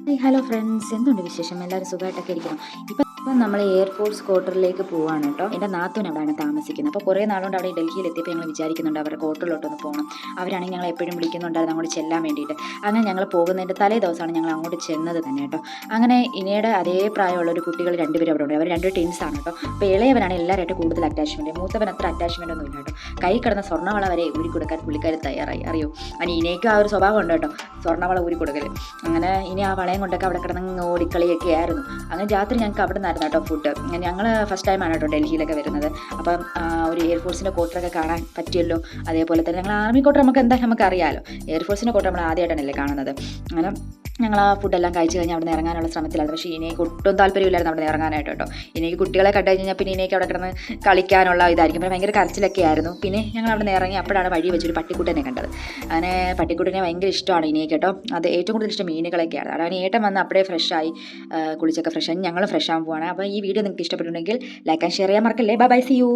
Hello friends, എന്തുണ്ട് വിശേഷം? എല്ലാവരും സുഖമായിട്ടൊക്കെ ഇരിക്കണം. ഇപ്പം നമ്മൾ എയർഫോഴ്സ് ക്വാർട്ടറിലേക്ക് പോവാണ് കേട്ടോ. എൻ്റെ നാത്തൂൻ അവിടെയാണ് താമസിക്കുന്നത്. അപ്പോൾ കുറേ നാളുകൊണ്ട് അവിടെ ഡൽഹിയിൽ എത്തിയപ്പോൾ ഞങ്ങൾ വിചാരിക്കുന്നുണ്ട് അവരുടെ ക്വാർട്ടറിലോട്ടൊന്ന് പോകണം. അവരാണെങ്കിൽ ഞങ്ങൾ എപ്പോഴും വിളിക്കുന്നുണ്ടായിരുന്നു അങ്ങോട്ട് ചെല്ലാൻ വേണ്ടിയിട്ട്. അങ്ങനെ ഞങ്ങൾ പോകുന്നതിൻ്റെ തലേ ദിവസമാണ് ഞങ്ങൾ അങ്ങോട്ട് ചെന്നത് തന്നെ കേട്ടോ. അങ്ങനെ ഇനയുടെ അതേ പ്രായമുള്ള ഒരു കുട്ടികൾ രണ്ടുപേരും അവിടെ ഉണ്ട്. അവർ രണ്ട് ട്വിൻസാണ് കേട്ടോ. അപ്പോൾ ഇളയവനാണ് എല്ലാവരായിട്ട് കൂടുതൽ അറ്റാച്ച്മെൻറ്റ്, മൂത്തവൻ അത്ര അറ്റാച്ച്മെൻ്റ് ഒന്നും ഇല്ല കേട്ടോ. കൈ കിടന്ന സ്വർണ്ണവള വരെ ഊരി കൊടുക്കാൻ പുള്ളിക്കാർ തയ്യാറായി, അറിയോ. അങ്ങനെ ഇനയ്ക്കും ആ ഒരു സ്വഭാവം ഉണ്ട് കേട്ടോ, സ്വർണ്ണവള ഊരി കൊടുക്കൽ. അങ്ങനെ ഇനി ആ വളയും കൊണ്ടൊക്കെ അവിടെ കിടന്ന് ഓടിക്കളിയൊക്കെ ആയിരുന്നു. അങ്ങനെ രാത്രി ഞങ്ങൾക്ക് അവിടെ നിന്നായിരുന്നു കേട്ടോ ഫുഡ്. ഞങ്ങൾ ഫസ്റ്റ് ടൈമാണ് കേട്ടോ ഡൽഹിയിലൊക്കെ വരുന്നത്. അപ്പം ഒരു എയർഫോഴ്സിൻ്റെ ക്വാർട്ടറൊക്കെ കാണാൻ പറ്റിയല്ലോ. അതേപോലെ തന്നെ ഞങ്ങൾ ആർമി ക്വാർട്ടർ നമുക്ക് എന്തായാലും നമുക്കറിയാമല്ലോ. എയർഫോഴ്സിൻ്റെ ക്വാർട്ടർ നമ്മൾ ആദ്യമായിട്ടാണല്ലേ കാണുന്നത്. അങ്ങനെ ഞങ്ങൾ ആ ഫുഡെല്ലാം കഴിച്ച് കഴിഞ്ഞ് അവിടെ നിന്ന് ഇറങ്ങാനുള്ള ശ്രമത്തിലായിരുന്നു. പക്ഷേ ഇനേക്ക് ഒട്ടും താല്പര്യമില്ലായിരുന്നു അവിടെ നിന്ന് ഇറങ്ങാനായിട്ട് കേട്ടോ. ഇനേക്ക് കുട്ടികളെ കണ്ടു കഴിഞ്ഞാൽ പിന്നെ ഇനേക്ക് അവിടെ കിടന്ന് കളിക്കാനുള്ള ഇതായിരിക്കും. പിന്നെ ഭയങ്കര കരച്ചിലൊക്കെ ആയിരുന്നു. പിന്നെ ഞങ്ങൾ അവിടെ നിന്ന് ഇറങ്ങി അപ്പോഴാണ് വഴി വെച്ചൊരു പട്ടിക്കുട്ടനെ കണ്ടത്. അങ്ങനെ പട്ടിക്കുട്ടനെ ഭയങ്കര ഇഷ്ടമാണ് ഇനേക്ക് കേട്ടോ. അത് ഏറ്റവും കൂടുതൽ ഇഷ്ടം മീനുകളൊക്കെയാണ്. അതാണ് ഏട്ടൻ വന്ന് അപ്പോഴേ ഫ്രഷായി കുളിച്ചൊക്കെ ഫ്രഷായി ഞങ്ങൾ ഫ്രഷ് ആകാൻ പോവാണ്. അപ്പോൾ ഈ വീഡിയോ നിങ്ങൾക്ക് ഇഷ്ടപ്പെട്ടിട്ടുണ്ടെങ്കിൽ ലൈക്ക് ആൻഡ് ഷെയർ ചെയ്യാൻ മറക്കല്ലേ. Bye bye, see U.